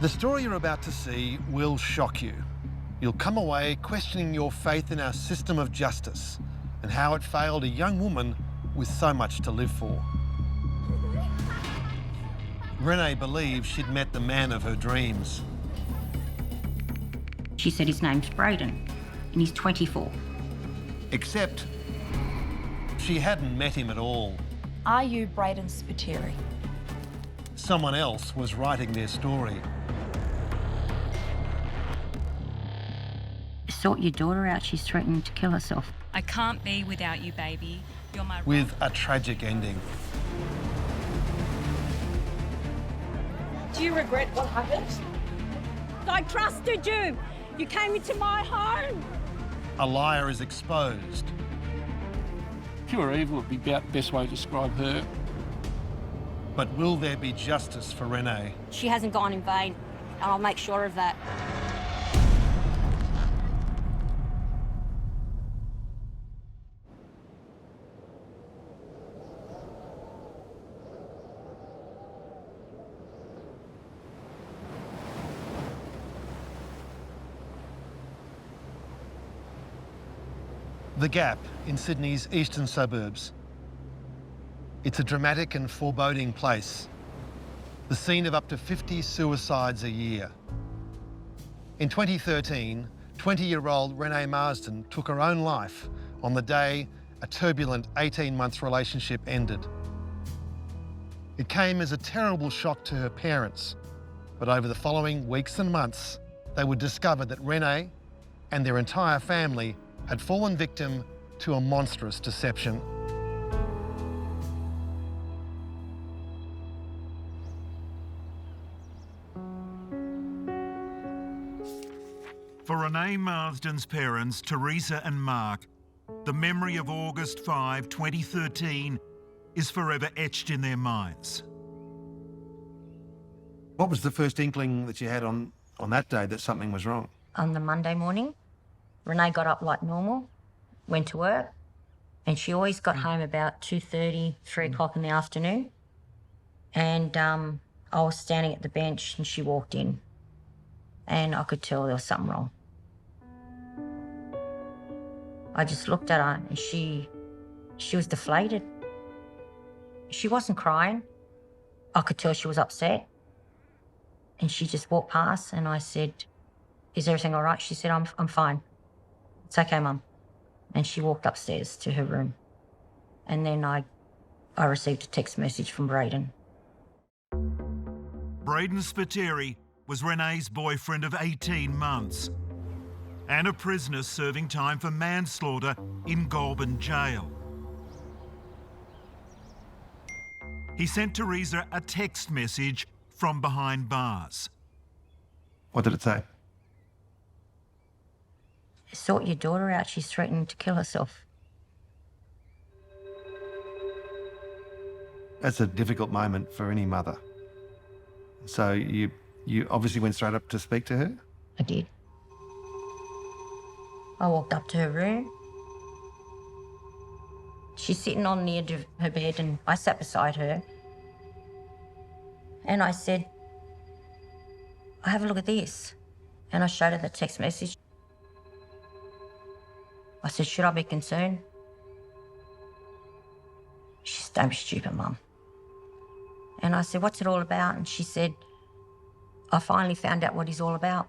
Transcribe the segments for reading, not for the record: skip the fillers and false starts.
The story you're about to see will shock you. You'll come away questioning your faith in our system of justice and how it failed a young woman with so much to live for. Renae believes she'd met the man of her dreams. She said his name's Brayden and he's 24. Except she hadn't met him at all. Are you Brayden Spiteri? Someone else was writing their story. Sort your daughter out, she's threatening to kill herself. I can't be without you, baby. You're my... With a tragic ending. Do you regret what happened? I trusted you. You came into my home. A liar is exposed. Pure evil would be about the best way to describe her. But will there be justice for Renae? She hasn't gone in vain, and I'll make sure of that. The Gap in Sydney's eastern suburbs. It's a dramatic and foreboding place, the scene of up to 50 suicides a year. In 2013, 20-year-old Renae Marsden took her own life on the day a turbulent 18-month relationship ended. It came as a terrible shock to her parents, but over the following weeks and months, they would discover that Renae and their entire family had fallen victim to a monstrous deception. For Renae Marsden's parents, Teresa and Mark, the memory of August 5, 2013 is forever etched in their minds. What was the first inkling that you had on that day that something was wrong? On the Monday morning, Renae got up like normal, went to work, and she always got home about 2:30, 3 o'clock in the afternoon. And I was standing at the bench and she walked in, and I could tell there was something wrong. I just looked at her and she was deflated. She wasn't crying. I could tell she was upset. And she just walked past and I said, "Is everything all right?" She said, I'm fine. "It's okay, Mum." And she walked upstairs to her room. And then I received a text message from Brayden. Brayden Spiteri was Renae's boyfriend of 18 months and a prisoner serving time for manslaughter in Goulburn jail. He sent Teresa a text message from behind bars. What did it say? Sort your daughter out, she's threatening to kill herself. That's a difficult moment for any mother. So you obviously went straight up to speak to her? I did. I walked up to her room. She's sitting on the edge of her bed and I sat beside her. And I said, "Have a look at this." And I showed her the text message. I said, "Should I be concerned?" She said, "Don't be stupid, Mum." And I said, "What's it all about?" And she said, "I finally found out what he's all about."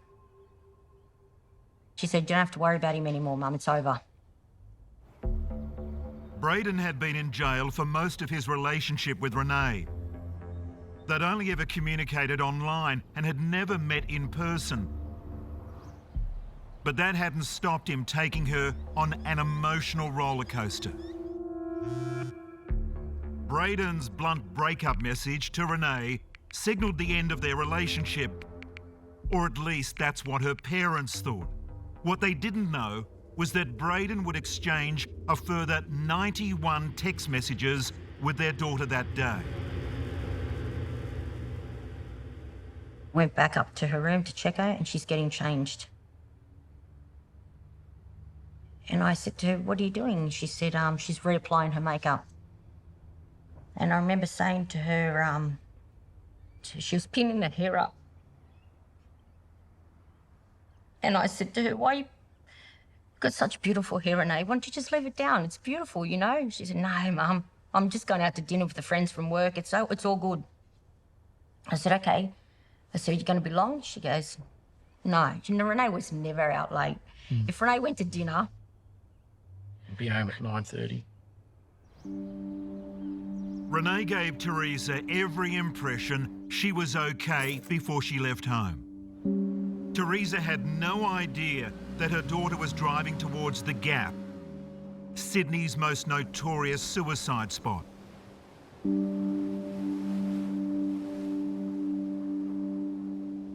She said, "You don't have to worry about him anymore, Mum, it's over." Brayden had been in jail for most of his relationship with Renae. They'd only ever communicated online and had never met in person. But that hadn't stopped him taking her on an emotional roller coaster. Brayden's blunt breakup message to Renae signalled the end of their relationship. Or at least that's what her parents thought. What they didn't know was that Brayden would exchange a further 91 text messages with their daughter that day. Went back up to her room to check her and she's getting changed. And I said to her, "What are you doing?" She said, she's reapplying her makeup. And I remember saying to her, she was pinning her hair up. And I said to her, why you got such beautiful hair, Renae? Why don't you just leave it down? It's beautiful, you know? She said, no, Mum, I'm just going out to dinner with the friends from work. It's all good. I said, okay. I said, you going to be long? She goes, no. You know, Renae was never out late. If Renae went to dinner... I'd be home at 9:30. Renae gave Teresa every impression she was okay before she left home. Teresa had no idea that her daughter was driving towards the Gap, Sydney's most notorious suicide spot.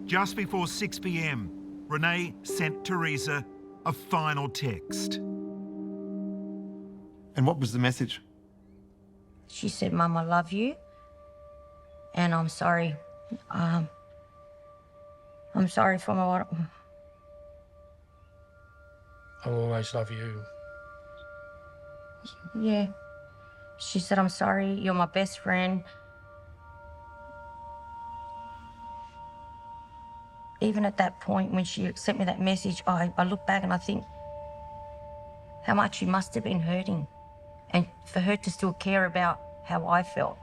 Just before 6 p.m, Renae sent Teresa a final text. And what was the message? She said, Mum, I love you, and I'm sorry. I'm sorry for my... I'll always love you. Yeah. She said, I'm sorry, you're my best friend. Even at that point, when she sent me that message, I look back and I think how much she must have been hurting. And for her to still care about how I felt.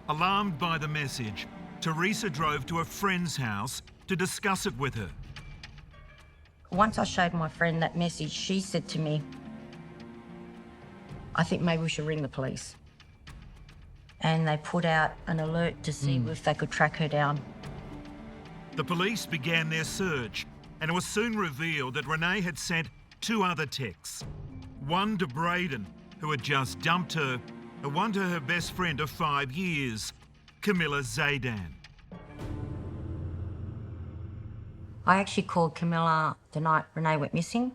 Alarmed by the message, Teresa drove to a friend's house to discuss it with her. Once I showed my friend that message, she said to me, I think maybe we should ring the police. And they put out an alert to see if they could track her down. The police began their search, and it was soon revealed that Renae had sent 2 other texts. One to Brayden, who had just dumped her, and one to her best friend of 5 years, Camilla Zaydan. I actually called Camilla the night Renae went missing,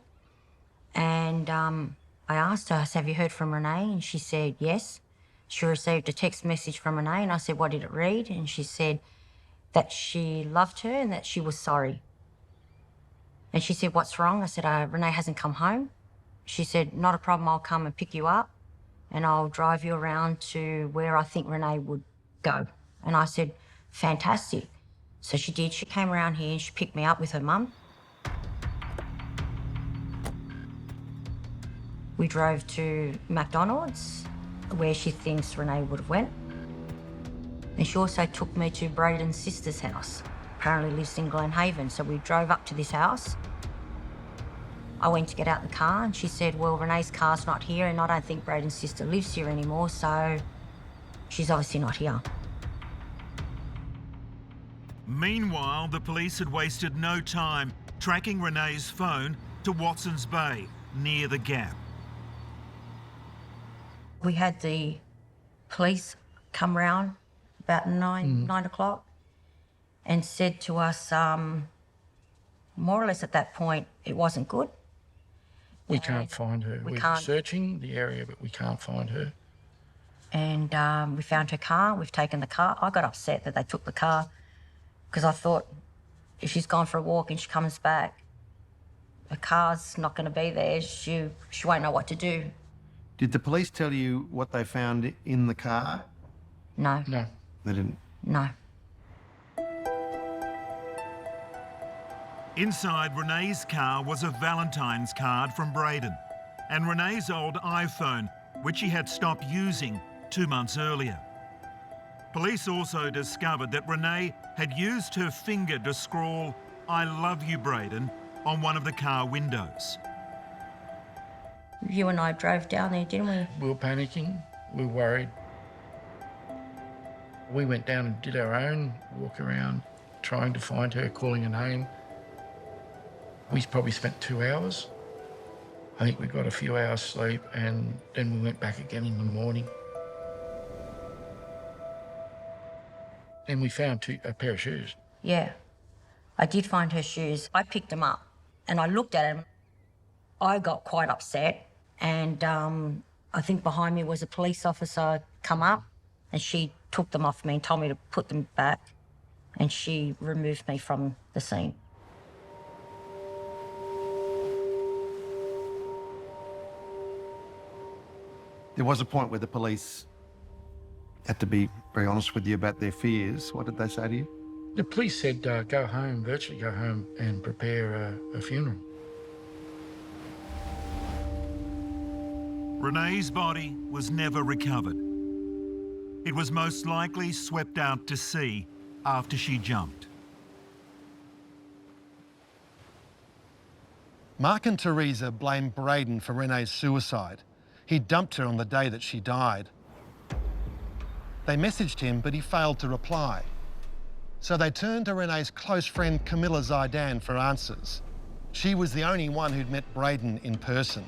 and I asked her, I said, have you heard from Renae? And she said, yes. She received a text message from Renae, and I said, what did it read? And she said that she loved her and that she was sorry. And she said, what's wrong? I said, Renae hasn't come home. She said, not a problem, I'll come and pick you up and I'll drive you around to where I think Renae would go. And I said, fantastic. So she did. She came around here and she picked me up with her mum. We drove to McDonald's, where she thinks Renae would have went. And she also took me to Brayden's sister's house. Apparently lives in Glenhaven. So we drove up to this house. I went to get out the car and she said, well, Renae's car's not here and I don't think Brayden's sister lives here anymore, so she's obviously not here. Meanwhile, the police had wasted no time tracking Renae's phone to Watson's Bay, near the Gap. We had the police come round about 9 o'clock and said to us, more or less at that point, it wasn't good. We can't find her. We're searching the area, but we can't find her. And we found her car. We've taken the car. I got upset that they took the car because I thought if she's gone for a walk and she comes back, her car's not going to be there. She won't know what to do. Did the police tell you what they found in the car? No. No. They didn't? No. Inside Renae's car was a Valentine's card from Brayden and Renae's old iPhone, which she had stopped using 2 months earlier. Police also discovered that Renae had used her finger to scrawl, "I love you, Brayden," on one of the car windows. You and I drove down there, didn't we? We were panicking. We were worried. We went down and did our own walk around, trying to find her, calling her name. We probably spent 2 hours. I think we got a few hours sleep and then we went back again in the morning. And we found a pair of shoes. Yeah. I did find her shoes. I picked them up and I looked at them. I got quite upset and I think behind me was a police officer come up and she took them off me and told me to put them back and she removed me from the scene. There was a point where the police had to be very honest with you about their fears. What did they say to you? The police said go home, virtually go home and prepare a funeral. Renae's body was never recovered. It was most likely swept out to sea after she jumped. Mark and Teresa blamed Brayden for Renae's suicide. He dumped her on the day that she died. They messaged him, but he failed to reply. So they turned to Renae's close friend Camilla Zaidan for answers. She was the only one who'd met Brayden in person.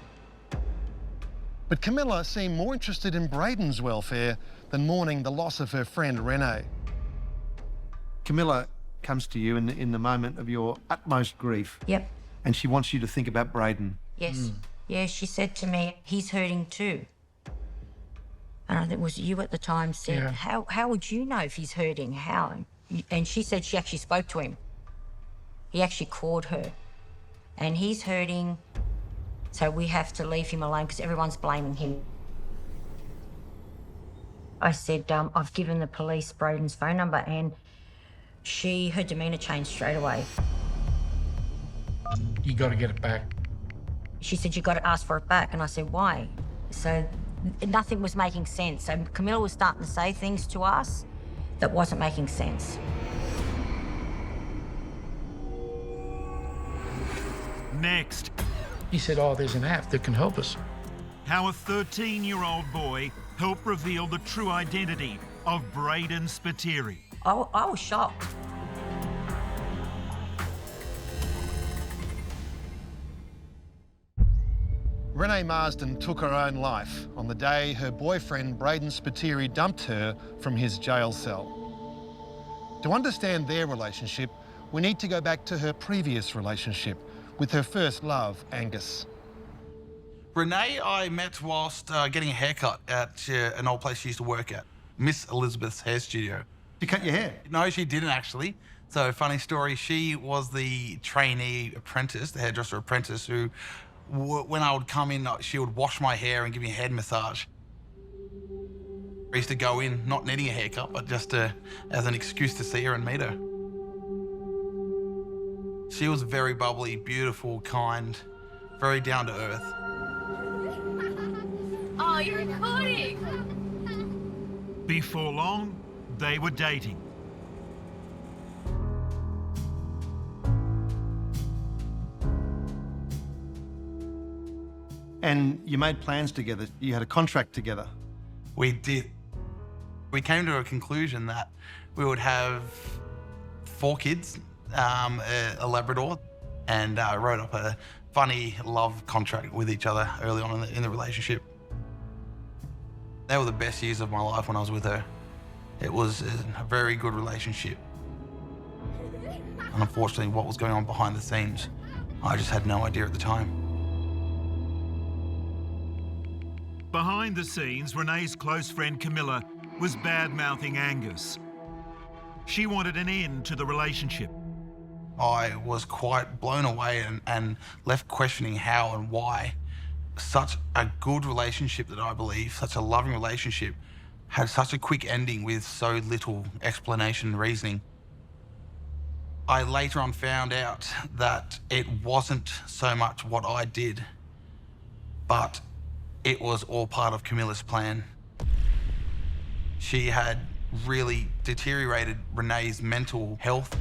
But Camilla seemed more interested in Brayden's welfare than mourning the loss of her friend Renae. Camilla comes to you in the moment of your utmost grief. Yep. And she wants you to think about Brayden. Yes. Yeah, she said to me, he's hurting too. And I think it was you at the time said, Yeah. how would you know if he's hurting? How? And she said she actually spoke to him. He actually called her. And he's hurting, so we have to leave him alone because everyone's blaming him. I said, I've given the police Brayden's phone number, and her demeanour changed straight away. You got to get it back. She said, you got to ask for it back. And I said, why? So nothing was making sense. So Camilla was starting to say things to us that wasn't making sense. Next, He said, oh, there's an app that can help us. how a 13-year-old boy helped reveal the true identity of Brayden Spiteri. I was shocked. Renae Marsden took her own life on the day her boyfriend Brayden Spiteri dumped her from his jail cell. To understand their relationship, we need to go back to her previous relationship with her first love, Angus. Renae, I met whilst getting a haircut at an old place she used to work at, Miss Elizabeth's hair studio. You cut your hair? No, she didn't actually. So, funny story, she was the trainee apprentice, the hairdresser apprentice, who, when I would come in, she would wash my hair and give me a head massage. I used to go in, not needing a haircut, but just as an excuse to see her and meet her. She was very bubbly, beautiful, kind, very down to earth. Oh, you're recording. Before long, they were dating. And you made plans together. You had a contract together. We did. We came to a conclusion that we would have 4 kids, a Labrador, and wrote up a funny love contract with each other early on in the relationship. They were the best years of my life when I was with her. It was a very good relationship. And unfortunately, what was going on behind the scenes, I just had no idea at the time. Behind the scenes, Renae's close friend Camilla was bad-mouthing Angus. She wanted an end to the relationship. I was quite blown away and left questioning how and why such a good relationship that I believe, such a loving relationship, had such a quick ending with so little explanation and reasoning. I later on found out that it wasn't so much what I did, but it was all part of Camilla's plan. She had really deteriorated Renae's mental health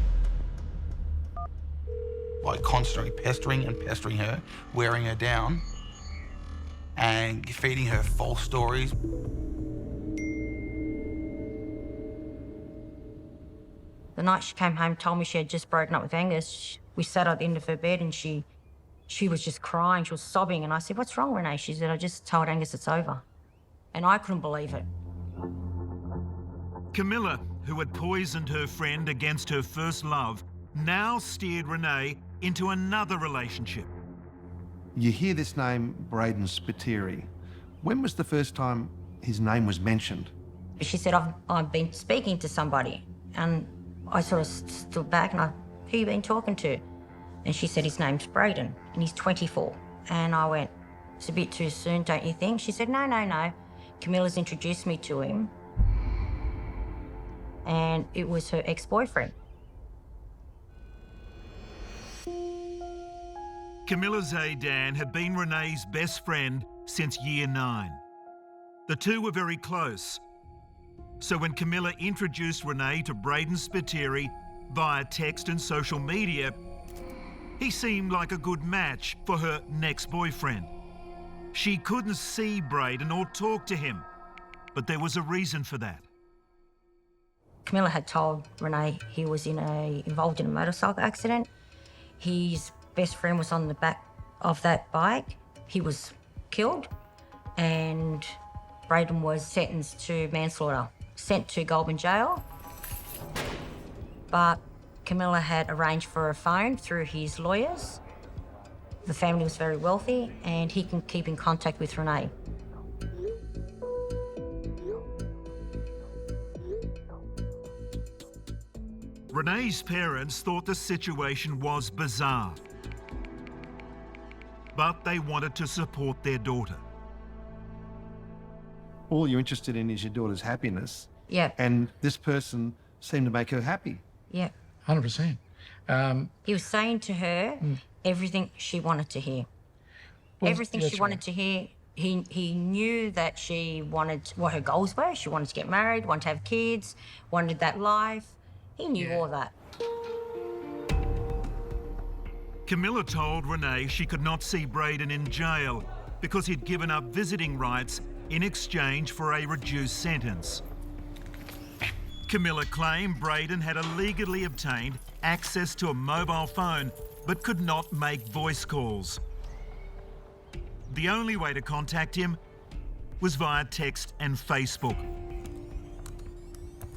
by constantly pestering her, wearing her down, and feeding her false stories. The night she came home, told me she had just broken up with Angus. We sat at the end of her bed and she was just crying, she was sobbing. And I said, what's wrong, Renae? She said, I just told Angus it's over. And I couldn't believe it. Camilla, who had poisoned her friend against her first love, now steered Renae into another relationship. You hear this name, Brayden Spiteri. When was the first time his name was mentioned? She said, I've been speaking to somebody. And I sort of stood back and who you been talking to? And she said, his name's Brayden and he's 24. And I went, it's a bit too soon, don't you think? She said, no. Camilla's introduced me to him, and it was her ex-boyfriend. Camilla Zaydan had been Renae's best friend since year 9. The two were very close. So when Camilla introduced Renae to Brayden Spiteri via text and social media, he seemed like a good match for her next boyfriend. She couldn't see Brayden or talk to him, but there was a reason for that. Camilla had told Renae he was involved in a motorcycle accident. His best friend was on the back of that bike. He was killed, and Brayden was sentenced to manslaughter, sent to Goulburn jail. But Camilla had arranged for a phone through his lawyers. The family was very wealthy, and he can keep in contact with Renae. Renae's parents thought the situation was bizarre, but they wanted to support their daughter. All you're interested in is your daughter's happiness. Yeah. And this person seemed to make her happy. Yeah. 100%. He was saying to her everything she wanted to hear. Well, Everything that's she wanted right. to hear. He knew that she wanted, what her goals were. She wanted to get married, wanted to have kids, wanted that life. He knew all that. Camilla told Renae she could not see Brayden in jail because he'd given up visiting rights in exchange for a reduced sentence. Camilla claimed Brayden had illegally obtained access to a mobile phone but could not make voice calls. The only way to contact him was via text and Facebook.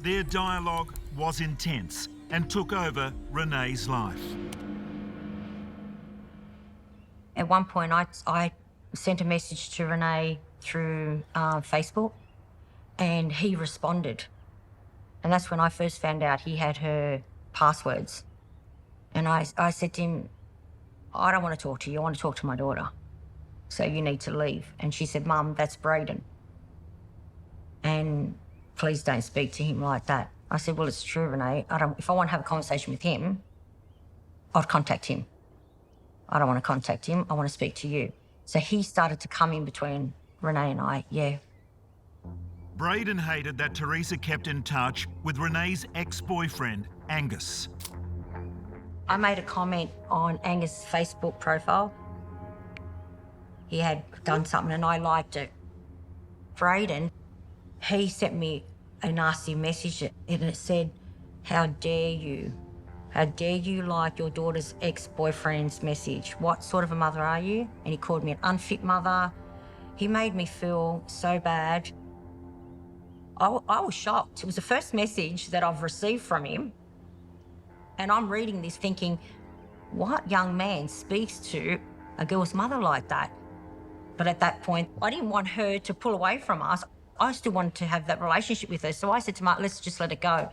Their dialogue was intense and took over Renae's life. At one point, I sent a message to Renae through Facebook, and he responded. And that's when I first found out he had her passwords. And I said to him, I don't want to talk to you. I want to talk to my daughter. So you need to leave. And she said, Mum, that's Brayden. And please don't speak to him like that. I said, well, it's true, Renae. If I want to have a conversation with him, I'd contact him. I don't want to contact him. I want to speak to you. So he started to come in between Renae and I, yeah. Brayden hated that Teresa kept in touch with Renae's ex-boyfriend, Angus. I made a comment on Angus' Facebook profile. He had done something and I liked it. Brayden, he sent me a nasty message and it said, how dare you? How dare you like your daughter's ex-boyfriend's message? What sort of a mother are you? And he called me an unfit mother. He made me feel so bad. I was shocked. It was the first message that I've received from him. And I'm reading this thinking, what young man speaks to a girl's mother like that? But at that point, I didn't want her to pull away from us. I still wanted to have that relationship with her. So I said to Mark, let's just let it go.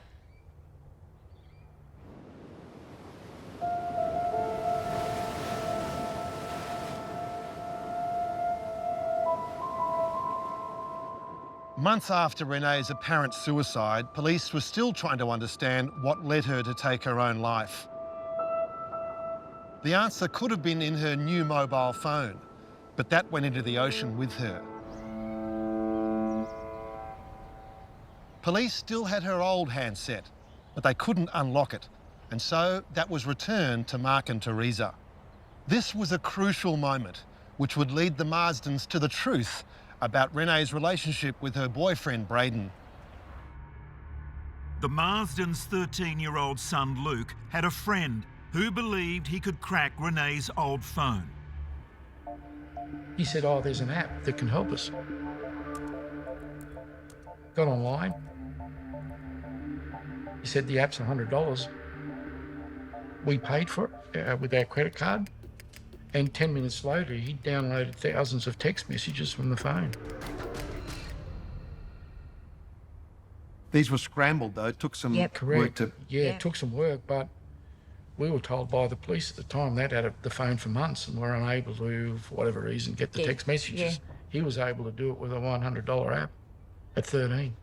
Months after Renae's apparent suicide, police were still trying to understand what led her to take her own life. The answer could have been in her new mobile phone, but that went into the ocean with her. Police still had her old handset, but they couldn't unlock it, and so that was returned to Mark and Teresa. This was a crucial moment, which would lead the Marsdens to the truth about Renae's relationship with her boyfriend, Brayden. The Marsdens' 13-year-old son, Luke, had a friend who believed he could crack Renae's old phone. He said, oh, there's an app that can help us. Got online. He said the app's $100. We paid for it with our credit card. And 10 minutes later, he downloaded thousands of text messages from the phone. These were scrambled, though. It took some work Correct. to... Yeah, it took some work, but we were told by the police at the time they'd had the phone for months and were unable to, for whatever reason, get the text messages. He was able to do it with a $100 app. at 13.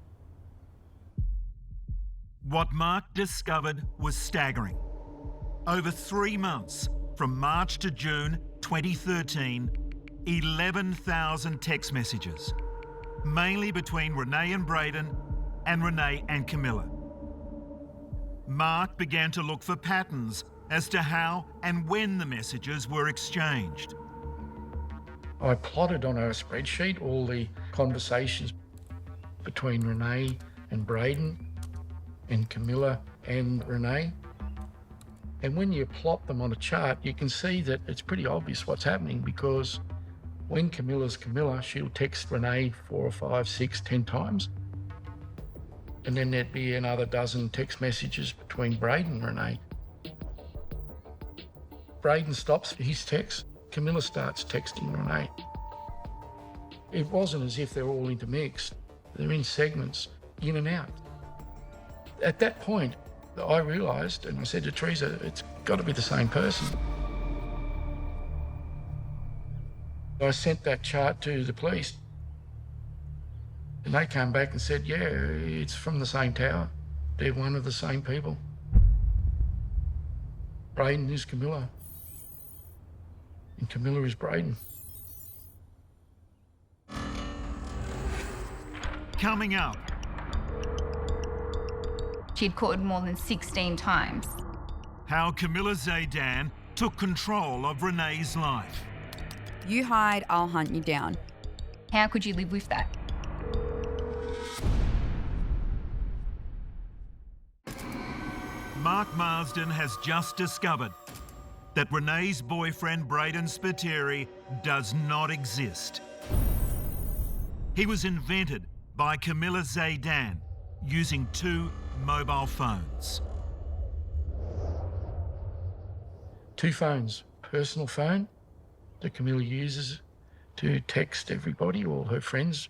What Mark discovered was staggering. Over 3 months, from March to June 2013, 11,000 text messages, mainly between Renae and Brayden and Renae and Camilla. Mark began to look for patterns as to how and when the messages were exchanged. I plotted on a spreadsheet all the conversations between Renae and Brayden and Camilla and Renae. And when you plot them on a chart, you can see that it's pretty obvious what's happening, because when Camilla's Camilla, she'll text Renae 4 or 5, 6, 10 times. And then there'd be another dozen text messages between Brayden and Renae. Brayden stops his text, Camilla starts texting Renae. It wasn't as if they're all intermixed. They're in segments, in and out. At that point, I realised, and I said to Teresa, it's got to be the same person. I sent that chart to the police, and they came back and said, yeah, it's from the same tower. They're one of the same people. Brayden is Camilla, and Camilla is Brayden. Coming up, she'd called more than 16 times. how Camilla Zaydan took control of Renae's life. You hide, I'll hunt you down. How could you live with that? Mark Marsden has just discovered that Renae's boyfriend Brayden Spiteri does not exist. He was invented by Camilla Zaydan using 2 mobile phones. 2 phones, personal phone that Camilla uses to text everybody, all her friends,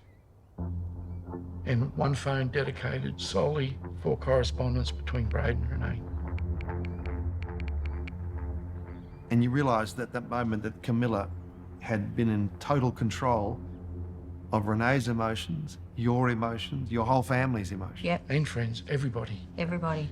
and 1 phone dedicated solely for correspondence between Brayden and Renae. And you realised at that moment that Camilla had been in total control of Renae's emotions, your whole family's emotions. Yep, And friends, everybody. everybody.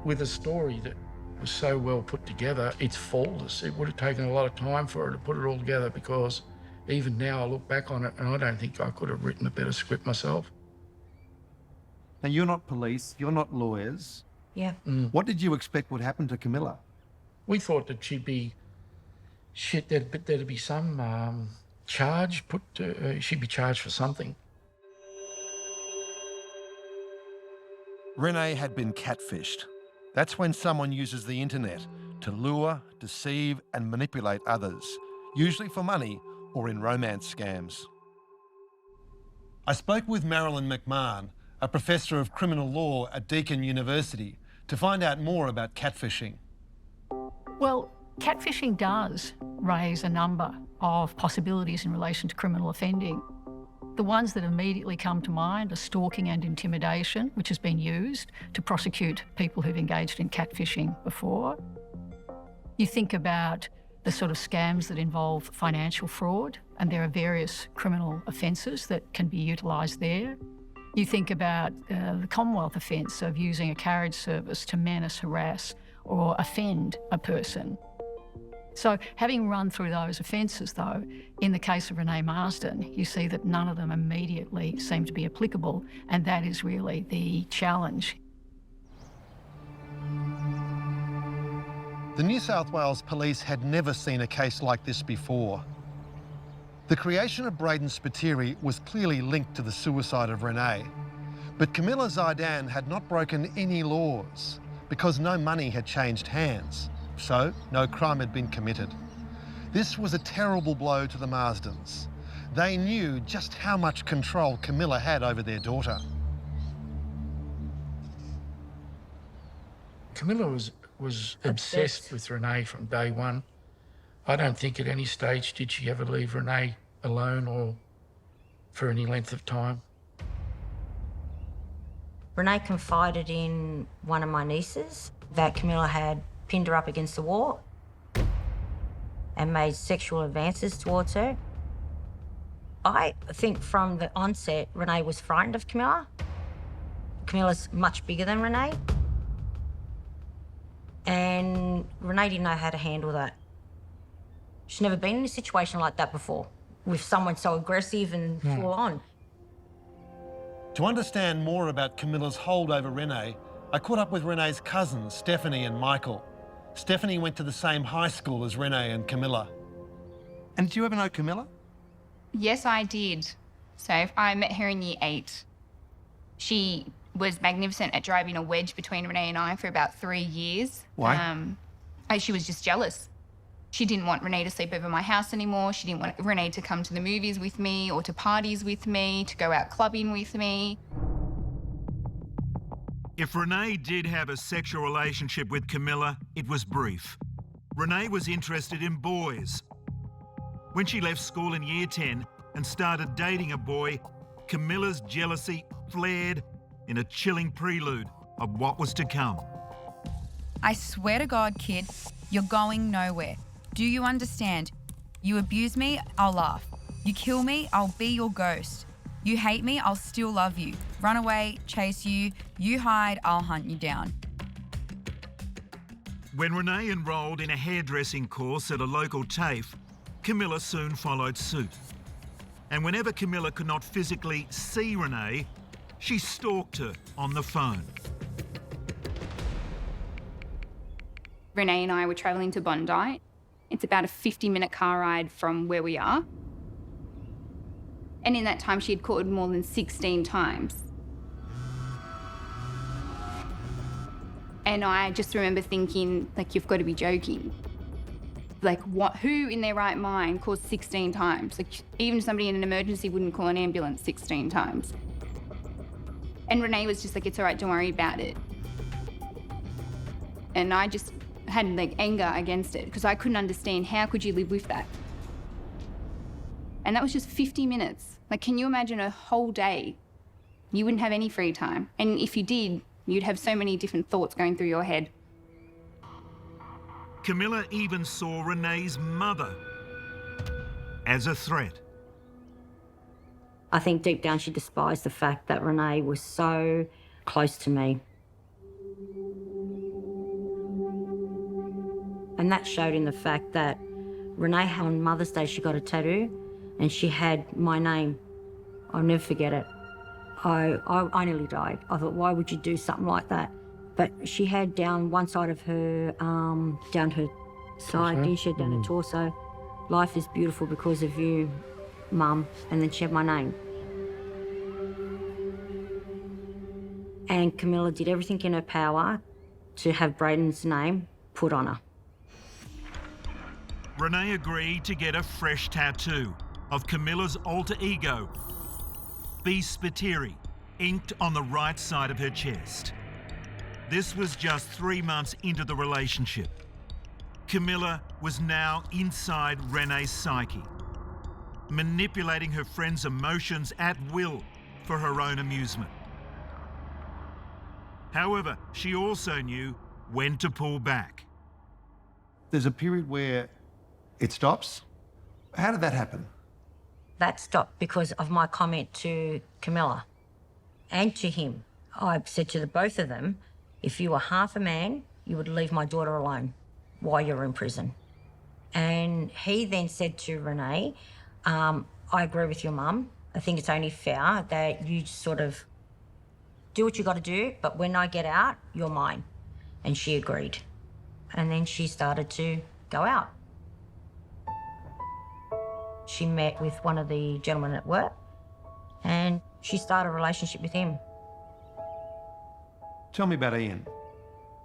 With a story that was so well put together, it's faultless. It would have taken a lot of time for her to put it all together, because even now I look back on it and I don't think I could have written a better script myself. Now, you're not police, you're not lawyers. Yeah. What did you expect would happen to Camilla? We thought that she'd be, there'd be some charge put to, she'd be charged for something. Renae had been catfished. That's when someone uses the internet to lure, deceive and manipulate others, usually for money or in romance scams. I spoke with Marilyn McMahon, a professor of criminal law at Deakin University, to find out more about catfishing. Well, catfishing does raise a number of possibilities in relation to criminal offending. The ones that immediately come to mind are stalking and intimidation, which has been used to prosecute people who've engaged in catfishing before. You think about the sort of scams that involve financial fraud, and there are various criminal offences that can be utilised there. You think about the Commonwealth offence of using a carriage service to menace, harass or offend a person. So having run through those offences, though, in the case of Renae Marsden, you see that none of them immediately seem to be applicable, and that is really the challenge. The New South Wales Police had never seen a case like this before. The creation of Brayden Spiteri was clearly linked to the suicide of Renae, but Camilla Zaydan had not broken any laws because no money had changed hands, so no crime had been committed. This was a terrible blow to the Marsdens. They knew just how much control Camilla had over their daughter. Camilla was obsessed with Renae from day one. I don't think at any stage did she ever leave Renae alone or for any length of time. Renae confided in one of my nieces that Camilla had pinned her up against the wall and made sexual advances towards her. I think from the onset, Renae was frightened of Camilla. Camilla's much bigger than Renae. And Renae didn't know how to handle that. She's never been in a situation like that before, with someone so aggressive and full on. To understand more about Camilla's hold over Renae, I caught up with Renae's cousins, Stephanie and Michael. Stephanie went to the same high school as Renae and Camilla. And did you ever know Camilla? Yes, I did. So I met her in year 8. She was magnificent at driving a wedge between Renae and I for about 3 years. Why? She was just jealous. She didn't want Renae to sleep over my house anymore. She didn't want Renae to come to the movies with me or to parties with me, to go out clubbing with me. If Renae did have a sexual relationship with Camilla, it was brief. Renae was interested in boys. When she left school in year 10 and started dating a boy, Camilla's jealousy flared in a chilling prelude of what was to come. I swear to God, kid, you're going nowhere. Do you understand? You abuse me, I'll laugh. You kill me, I'll be your ghost. You hate me, I'll still love you. Run away, chase you. You hide, I'll hunt you down. When Renae enrolled in a hairdressing course at a local TAFE, Camilla soon followed suit. And whenever Camilla could not physically see Renae, she stalked her on the phone. Renae and I were travelling to Bondi. It's about a 50-minute car ride from where we are. And in that time, she had called more than 16 times. And I just remember thinking, like, you've got to be joking. Like, what? Who in their right mind calls 16 times? Like, even somebody in an emergency wouldn't call an ambulance 16 times. And Renae was just like, it's all right, don't worry about it. And I just had like anger against it because I couldn't understand how could you live with that? And that was just 50 minutes. Like, can you imagine a whole day? You wouldn't have any free time. And if you did, you'd have so many different thoughts going through your head. Camilla even saw Renae's mother as a threat. I think deep down she despised the fact that Renae was so close to me. And that showed in the fact that Renae, on Mother's Day, she got a tattoo and she had my name. I'll never forget it. I nearly died. I thought, why would you do something like that? But she had down one side of her, down her side, didn't she? Down her torso. Life is beautiful because of you, Mum. And then she had my name. And Camilla did everything in her power to have Brayden's name put on her. Renae agreed to get a fresh tattoo of Camilla's alter ego, Beast Spiteri, inked on the right side of her chest. This was just 3 months into the relationship. Camilla was now inside Renae's psyche, manipulating her friend's emotions at will for her own amusement. However, she also knew when to pull back. There's a period where it stops. How did that happen? That stopped because of my comment to Camilla and to him. I said to the both of them, if you were half a man, you would leave my daughter alone while you're in prison. And he then said to Renae, I agree with your mum. I think it's only fair that you sort of do what you got to do, but when I get out, you're mine. And she agreed. And then she started to go out. She met with one of the gentlemen at work and she started a relationship with him. Tell me about Ian.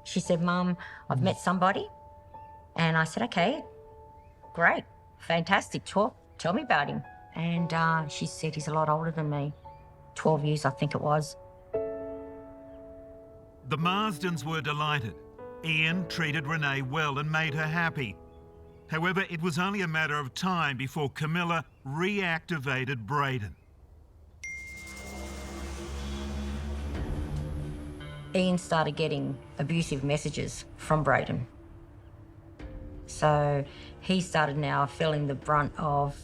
She said, Mum, I've met somebody. And I said, okay, great, fantastic, tell me about him. And she said, he's a lot older than me, 12 years, I think it was. The Marsdens were delighted. Ian treated Renae well and made her happy. However, it was only a matter of time before Camilla reactivated Brayden. Ian started getting abusive messages from Brayden. So he started now feeling the brunt of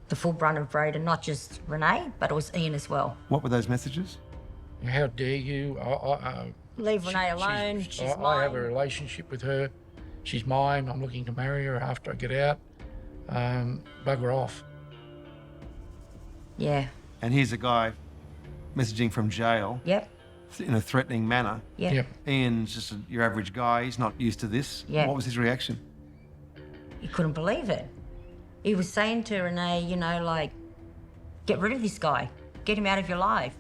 the full brunt of Brayden, not just Renae, but it was Ian as well. What were those messages? How dare you? Leave Renae alone, she's I mine. have a relationship with her. She's mine. I'm looking to marry her after I get out. Bugger off. Yeah. And here's a guy messaging from jail. Yep. In a threatening manner. Yep. Ian's just your average guy. He's not used to this. Yeah. What was his reaction? He couldn't believe it. He was saying to Renae, you know, like, get rid of this guy. Get him out of your life.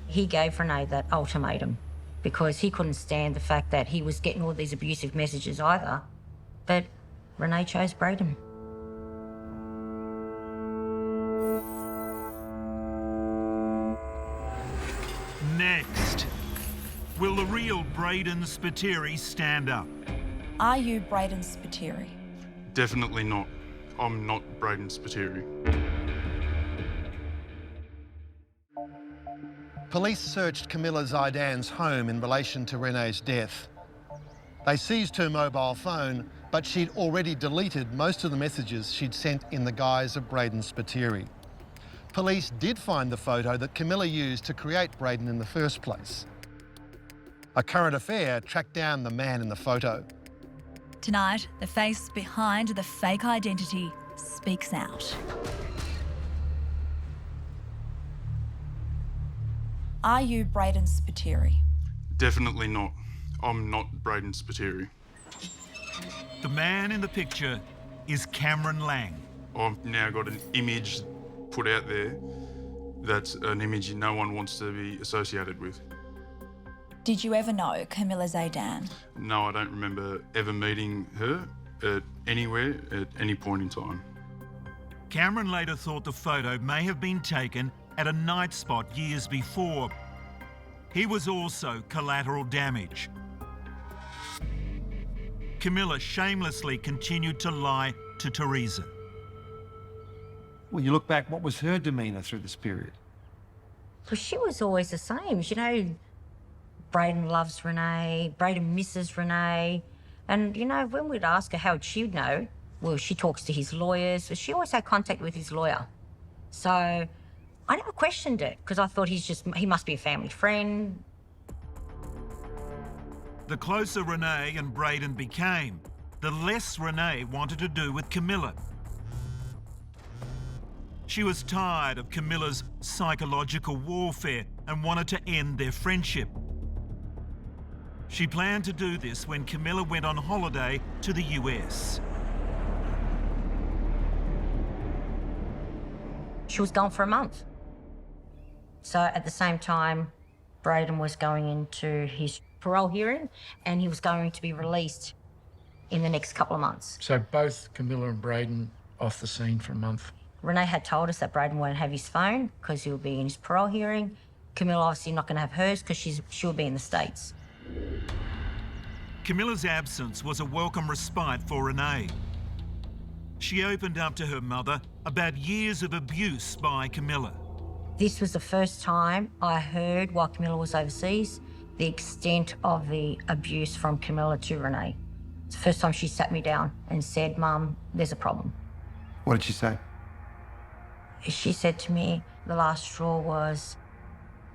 He gave Renae that ultimatum because he couldn't stand the fact that he was getting all these abusive messages either. But Renae chose Brayden. Next, will the real Brayden Spiteri stand up? Are you Brayden Spiteri? Definitely not. I'm not Brayden Spiteri. Police searched Camilla Zaidan's home in relation to Renae's death. They seized her mobile phone, but she'd already deleted most of the messages she'd sent in the guise of Brayden Spiteri. Police did find the photo that Camilla used to create Brayden in the first place. A current affair tracked down the man in the photo. Tonight, the face behind the fake identity speaks out. Are you Brayden Spiteri? Definitely not. I'm not Brayden Spiteri. The man in the picture is Cameron Lang. I've now got an image put out there that's an image no one wants to be associated with. Did you ever know Camilla Zaidan? No, I don't remember ever meeting her anywhere at any point in time. Cameron later thought the photo may have been taken at a night spot years before. He was also collateral damage. Camilla shamelessly continued to lie to Teresa. Well, you look back, what was her demeanour through this period? Well, she was always the same. You know, Brayden loves Renae, Brayden misses Renae. And, you know, when we'd ask her how she'd know, well, she talks to his lawyers. She always had contact with his lawyer. So I never questioned it because I thought he must be a family friend. The closer Renae and Brayden became, the less Renae wanted to do with Camilla. She was tired of Camilla's psychological warfare and wanted to end their friendship. She planned to do this when Camilla went on holiday to the US. She was gone for a month. So at the same time, Brayden was going into his parole hearing and he was going to be released in the next couple of months. So both Camilla and Brayden off the scene for a month. Renae had told us that Brayden won't have his phone because he'll be in his parole hearing. Camilla obviously not going to have hers because she'll be in the States. Camilla's absence was a welcome respite for Renae. She opened up to her mother about years of abuse by Camilla. This was the first time I heard, while Camilla was overseas, the extent of the abuse from Camilla to Renae. It's the first time she sat me down and said, "Mum, there's a problem." What did she say? She said to me, the last straw was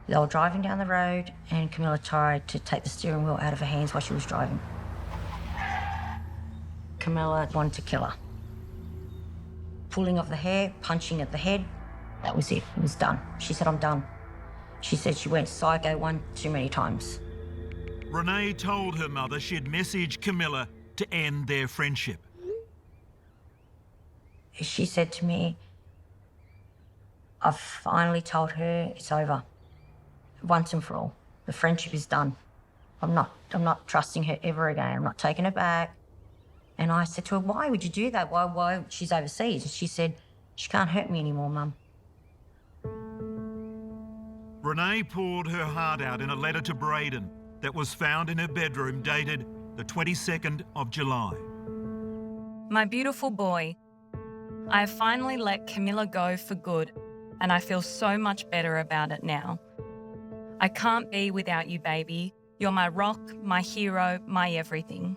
they were driving down the road and Camilla tried to take the steering wheel out of her hands while she was driving. Camilla wanted to kill her. Pulling of the hair, punching at the head, that was it. It was done. She said, "I'm done." She said she went psycho one too many times. Renae told her mother she'd messaged Camilla to end their friendship. She said to me, "I've finally told her it's over. Once and for all. The friendship is done. I'm not trusting her ever again. I'm not taking her back." And I said to her, "Why would you do that? Why? She's overseas." And she said, "She can't hurt me anymore, Mum." Renae poured her heart out in a letter to Brayden that was found in her bedroom dated the 22nd of July. My beautiful boy, I have finally let Camilla go for good, and I feel so much better about it now. I can't be without you, baby. You're my rock, my hero, my everything.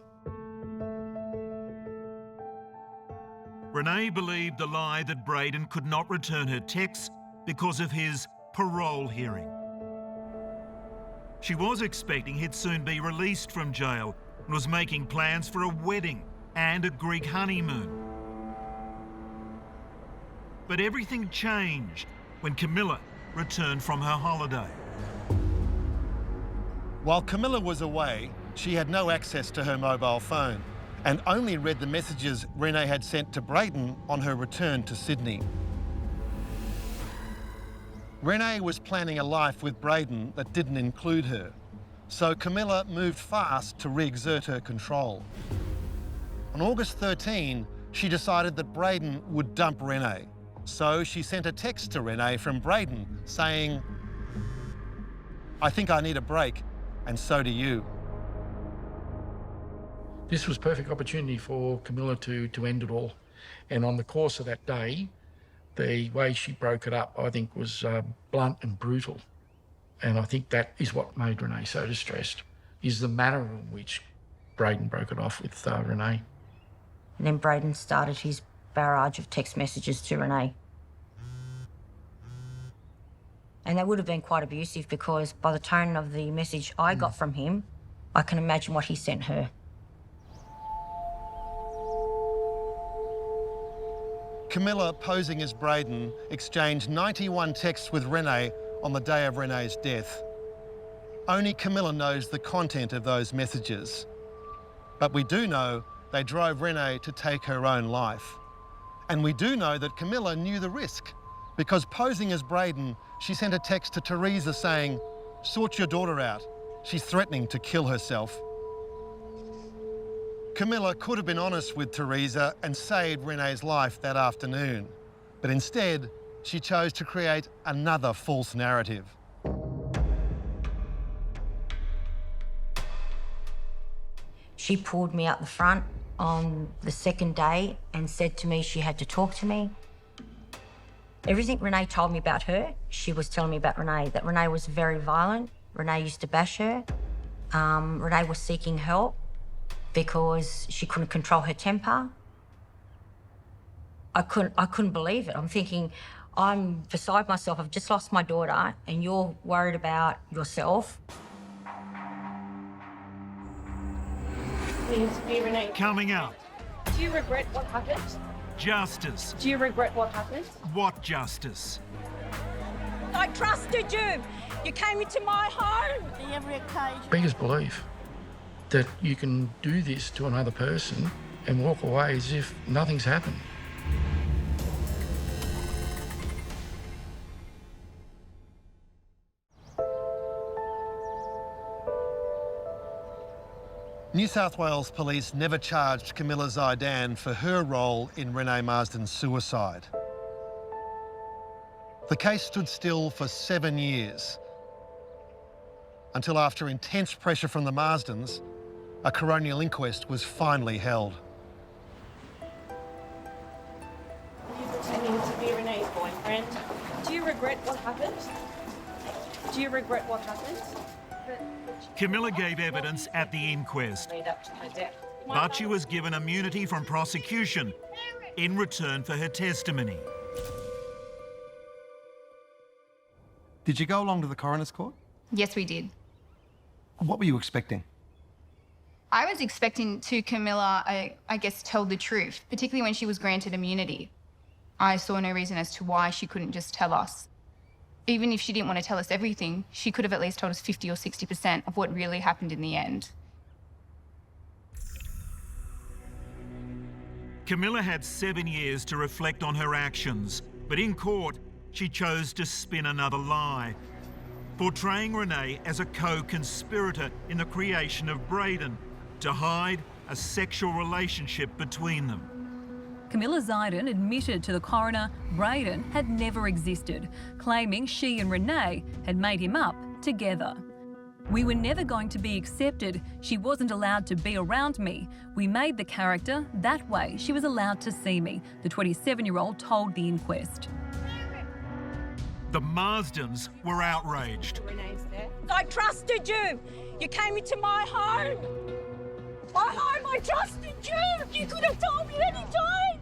Renae believed the lie that Brayden could not return her texts because of his parole hearing. She was expecting he'd soon be released from jail and was making plans for a wedding and a Greek honeymoon. But everything changed when Camilla returned from her holiday. While Camilla was away, she had no access to her mobile phone and only read the messages Renae had sent to Brayden on her return to Sydney. Renae was planning a life with Brayden that didn't include her, so Camilla moved fast to re-exert her control. On August 13, she decided that Brayden would dump Renae, so she sent a text to Renae from Brayden saying, "I think I need a break, and so do you." This was perfect opportunity for Camilla to end it all. And on the course of that day, the way she broke it up, I think, was blunt and brutal. And I think that is what made Renae so distressed, is the manner in which Brayden broke it off with Renae. And then Brayden started his barrage of text messages to Renae. And they would have been quite abusive because by the tone of the message I got from him, I can imagine what he sent her. Camilla, posing as Brayden, exchanged 91 texts with Renae on the day of Renae's death. Only Camilla knows the content of those messages. But we do know they drove Renae to take her own life. And we do know that Camilla knew the risk, because posing as Brayden, she sent a text to Teresa saying, "Sort your daughter out. She's threatening to kill herself." Camilla could have been honest with Teresa and saved Renae's life that afternoon, but instead, she chose to create another false narrative. She pulled me out the front on the second day and said to me she had to talk to me. Everything Renae told me about her, she was telling me about Renae, that Renae was very violent. Renae used to bash her. Renae was seeking help because she couldn't control her temper. I couldn't believe it. I'm thinking, I'm beside myself. I've just lost my daughter and you're worried about yourself. Coming up. Do you regret what happened? Justice. Do you regret what happened? What justice? I trusted you. You came into my home. Every occasion. Biggest belief that you can do this to another person and walk away as if nothing's happened. New South Wales Police never charged Camilla Zaidan for her role in Renae Marsden's suicide. The case stood still for 7 years, until after intense pressure from the Marsdens, a coronial inquest was finally held. You're pretending to be Renae's boyfriend. Do you regret what happened? Do you regret what happened? Camilla gave evidence at the inquest, but she was given immunity from prosecution in return for her testimony. Did you go along to the coroner's court? Yes, we did. What were you expecting? I was expecting to Camilla, I guess, tell the truth, particularly when she was granted immunity. I saw no reason as to why she couldn't just tell us. Even if she didn't want to tell us everything, she could have at least told us 50 or 60% of what really happened in the end. Camilla had 7 years to reflect on her actions, but in court, she chose to spin another lie, portraying Renae as a co-conspirator in the creation of Brayden to hide a sexual relationship between them. Camilla Zaidan admitted to the coroner Brayden had never existed, claiming she and Renae had made him up together. We were never going to be accepted. She wasn't allowed to be around me. We made the character that way she was allowed to see me, the 27-year-old told the inquest. The Marsdens were outraged. I trusted you. You came into my home. My home, I trusted you. You could have told me any time.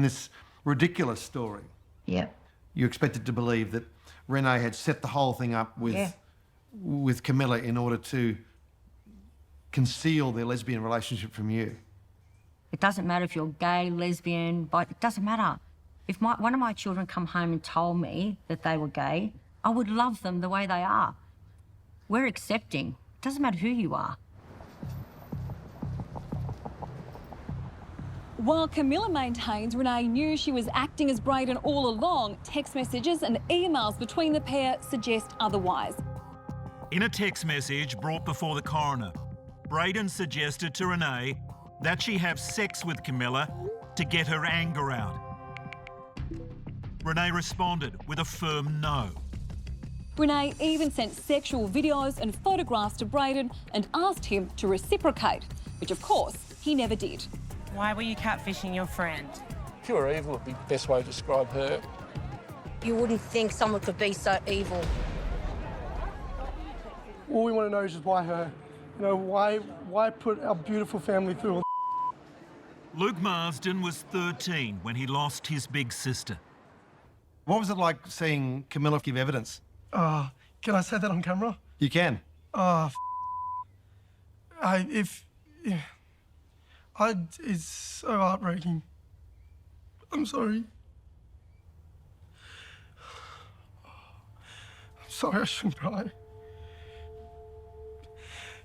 in this ridiculous story, Yep. you expected to believe that Renae had set the whole thing up with Camilla in order to conceal their lesbian relationship from you. It doesn't matter if you're gay, lesbian, but it doesn't matter. If one of my children come home and told me that they were gay, I would love them the way they are. We're accepting. It doesn't matter who you are. While Camilla maintains Renae knew she was acting as Brayden all along, text messages and emails between the pair suggest otherwise. In a text message brought before the coroner, Brayden suggested to Renae that she have sex with Camilla to get her anger out. Renae responded with a firm no. Renae even sent sexual videos and photographs to Brayden and asked him to reciprocate, which of course he never did. Why were you catfishing your friend? Pure evil would be the best way to describe her. You wouldn't think someone could be so evil. All we want to know is just why her. You know, why put our beautiful family through all Luke Marsden was 13 when he lost his big sister. What was it like seeing Camilla give evidence? Can I say that on camera? You can. It's so heartbreaking. I'm sorry. I'm sorry, I shouldn't cry.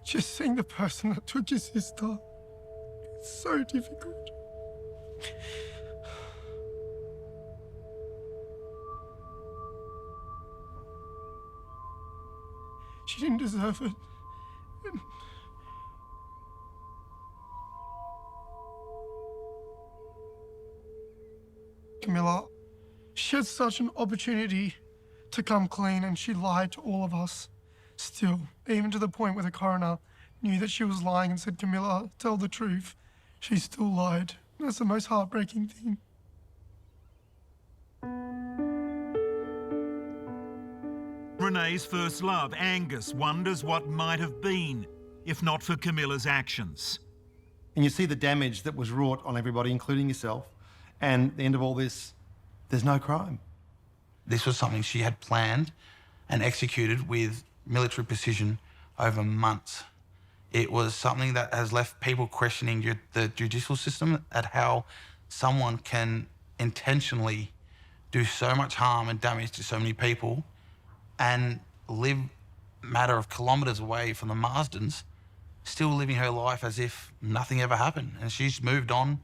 Just seeing the person that took your sister, it's so difficult. She didn't deserve it. Camilla, she had such an opportunity to come clean and she lied to all of us. Still, even to the point where the coroner knew that she was lying and said, Camilla, tell the truth, she still lied. That's the most heartbreaking thing. Renae's first love, Angus, wonders what might have been if not for Camilla's actions. And you see the damage that was wrought on everybody, including yourself. And at the end of all this, there's no crime. This was something she had planned and executed with military precision over months. It was something that has left people questioning the judicial system at how someone can intentionally do so much harm and damage to so many people and live a matter of kilometres away from the Marsdens, still living her life as if nothing ever happened. And she's moved on.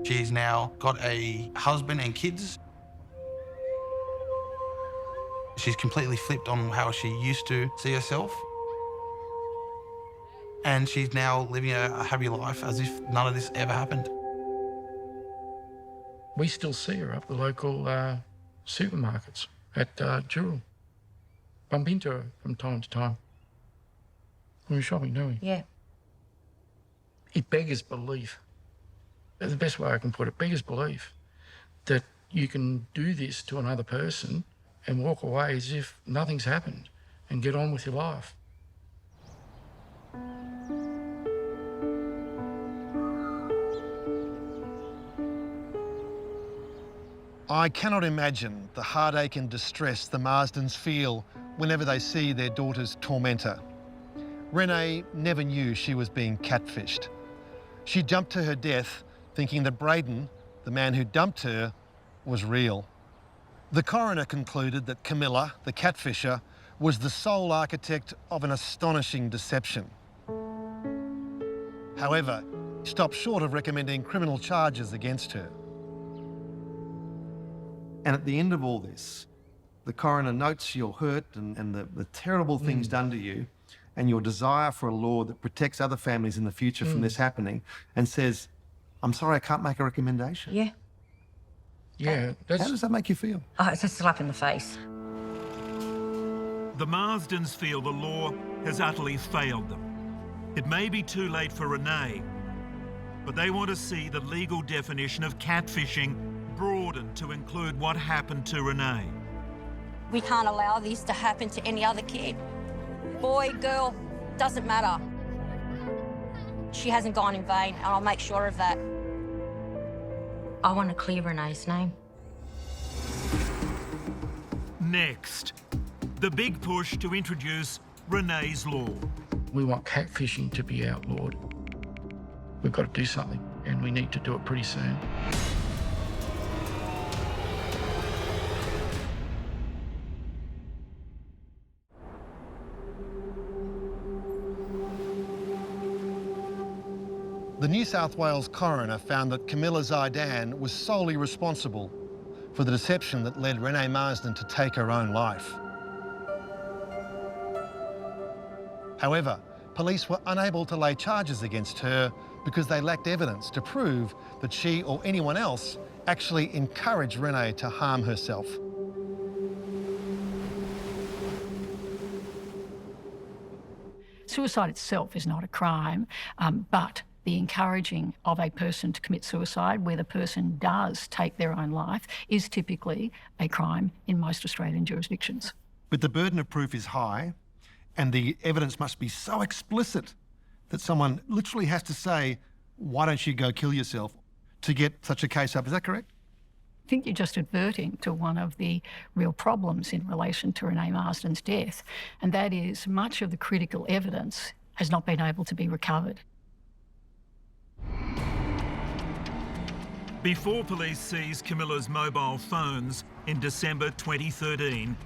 She's now got a husband and kids. She's completely flipped on how she used to see herself. And she's now living a happy life as if none of this ever happened. We still see her up the local supermarkets at Jewel. Bump into her from time to time. When we're shopping, don't we? Yeah. It beggars belief. That's the best way I can put it. Beggars belief that you can do this to another person and walk away as if nothing's happened and get on with your life. I cannot imagine the heartache and distress the Marsdens feel whenever they see their daughter's tormentor. Renae never knew she was being catfished. She jumped to her death thinking that Brayden, the man who dumped her, was real. The coroner concluded that Camilla, the catfisher, was the sole architect of an astonishing deception. However, he stopped short of recommending criminal charges against her. And at the end of all this, the coroner notes your hurt and the terrible things done to you and your desire for a law that protects other families in the future from this happening and says, I'm sorry, I can't make a recommendation. Yeah. Yeah, How does that make you feel? Oh, it's a slap in the face. The Marsdens feel the law has utterly failed them. It may be too late for Renae, but they want to see the legal definition of catfishing broadened to include what happened to Renae. We can't allow this to happen to any other kid. Boy, girl, doesn't matter. she hasn't gone in vain, and I'll make sure of that. I want to clear Renae's name. Next, the big push to introduce Renae's law. We want catfishing to be outlawed. We've got to do something, and we need to do it pretty soon. The New South Wales coroner found that Camilla Zaidan was solely responsible for the deception that led Renae Marsden to take her own life. However, police were unable to lay charges against her because they lacked evidence to prove that she or anyone else actually encouraged Renae to harm herself. Suicide itself is not a crime, but the encouraging of a person to commit suicide where the person does take their own life is typically a crime in most Australian jurisdictions. But the burden of proof is high, and the evidence must be so explicit that someone literally has to say, why don't you go kill yourself, to get such a case up. Is that correct? I think you're just adverting to one of the real problems in relation to Renae Marsden's death, and that is much of the critical evidence has not been able to be recovered. Before police seized Camilla's mobile phones in December 2013,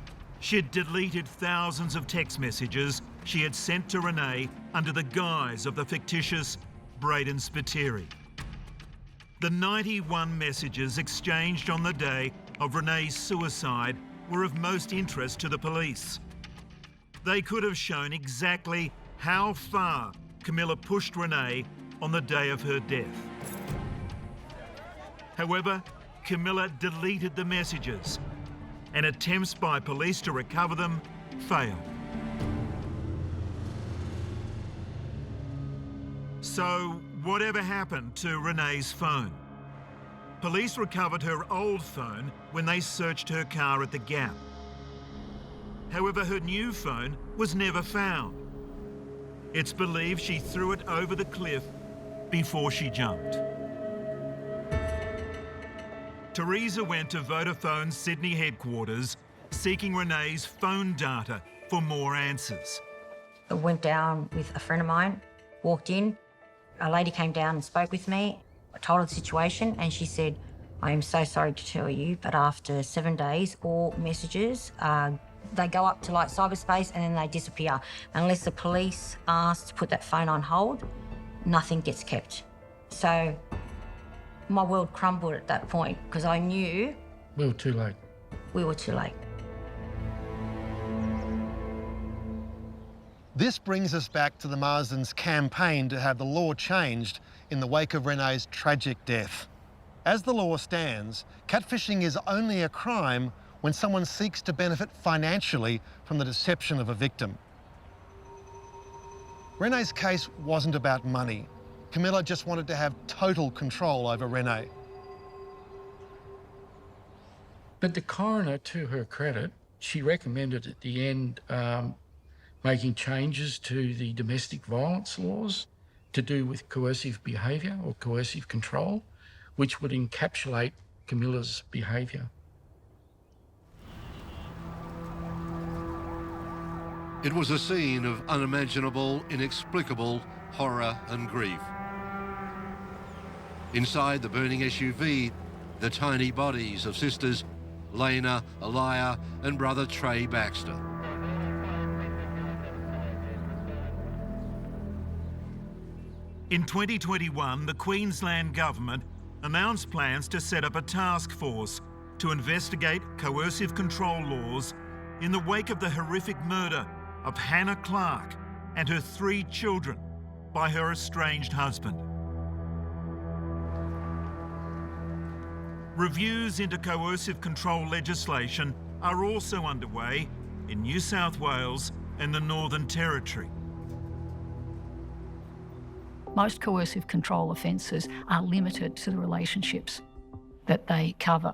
she'd deleted thousands of text messages she had sent to Renae under the guise of the fictitious Brayden Spiteri. The 91 messages exchanged on the day of Renae's suicide were of most interest to the police. They could have shown exactly how far Camilla pushed Renae on the day of her death. However, Camilla deleted the messages, and attempts by police to recover them failed. So, whatever happened to Renae's phone? Police recovered her old phone when they searched her car at the Gap. However, her new phone was never found. It's believed she threw it over the cliff before she jumped. Teresa went to Vodafone's Sydney headquarters seeking Renae's phone data for more answers. I went down with a friend of mine, walked in. A lady came down and spoke with me. I told her the situation and she said, I am so sorry to tell you, but after 7 days, all messages, they go up to like cyberspace and then they disappear. Unless the police ask to put that phone on hold, nothing gets kept. So my world crumbled at that point because I knew We were too late. we were too late. This brings us back to the Marsdens' campaign to have the law changed in the wake of Renae's tragic death. As the law stands, catfishing is only a crime when someone seeks to benefit financially from the deception of a victim. Renae's case wasn't about money. Camilla just wanted to have total control over Renae. But the coroner, to her credit, she recommended at the end making changes to the domestic violence laws to do with coercive behaviour or coercive control, which would encapsulate Camilla's behaviour. It was a scene of unimaginable, inexplicable horror and grief. Inside the burning SUV, the tiny bodies of sisters Lena, Aliyah and brother Trey Baxter. In 2021, the Queensland government announced plans to set up a task force to investigate coercive control laws in the wake of the horrific murder of Hannah Clark and her 3 children by her estranged husband. Reviews into coercive control legislation are also underway in New South Wales and the Northern Territory. Most coercive control offences are limited to the relationships that they cover.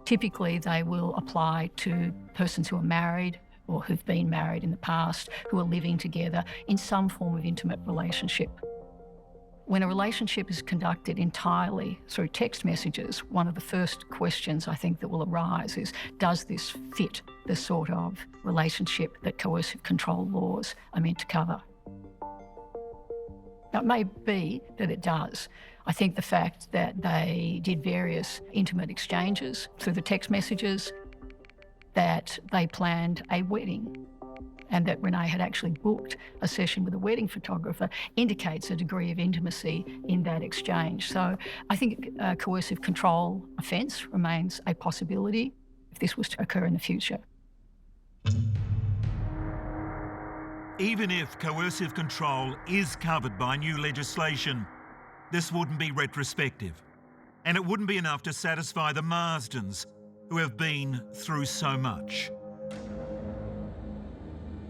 Typically, they will apply to persons who are married, or who've been married in the past, who are living together in some form of intimate relationship. When a relationship is conducted entirely through text messages, one of the first questions I think that will arise is, does this fit the sort of relationship that coercive control laws are meant to cover? Now, it may be that it does. I think the fact that they did various intimate exchanges through the text messages, that they planned a wedding, and that Renae had actually booked a session with a wedding photographer indicates a degree of intimacy in that exchange. So I think a coercive control offence remains a possibility if this was to occur in the future. Even if coercive control is covered by new legislation, this wouldn't be retrospective. And it wouldn't be enough to satisfy the Marsdens, who have been through so much.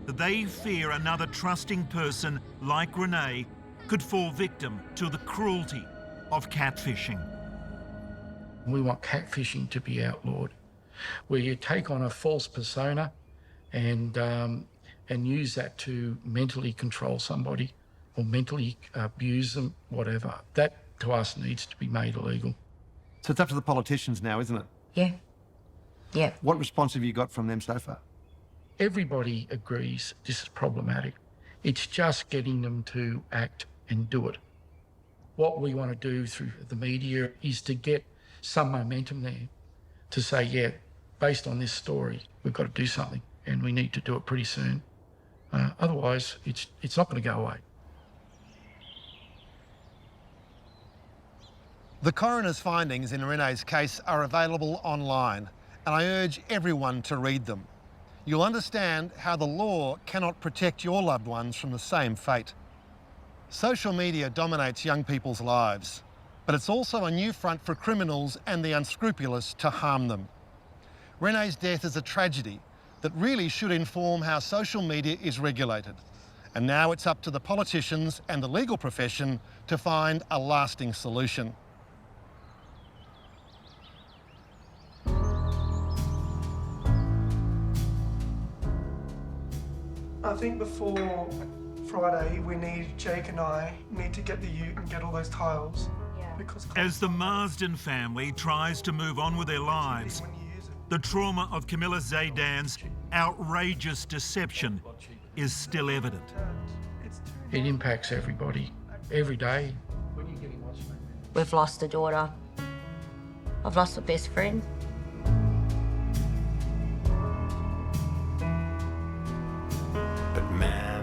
They fear another trusting person like Renae could fall victim to the cruelty of catfishing. We want catfishing to be outlawed, where you take on a false persona and use that to mentally control somebody or mentally abuse them, whatever. That, to us, needs to be made illegal. So it's up to the politicians now, isn't it? Yeah. Yeah. What response have you got from them so far? Everybody agrees this is problematic. It's just getting them to act and do it. What we want to do through the media is to get some momentum there to say, yeah, based on this story, we've got to do something and we need to do it pretty soon. Otherwise, it's not going to go away. The coroner's findings in Renae's case are available online, and I urge everyone to read them. You'll understand how the law cannot protect your loved ones from the same fate. Social media dominates young people's lives, but it's also a new front for criminals and the unscrupulous to harm them. Renae's death is a tragedy that really should inform how social media is regulated. And now it's up to the politicians and the legal profession to find a lasting solution. I think before Friday, Jake and I need to get the ute and get all those tiles. Because as the Marsden family tries to move on with their lives, the trauma of Camilla Zaydan's outrageous deception is still evident. It impacts everybody, every day. We've lost a daughter. I've lost a best friend. But man,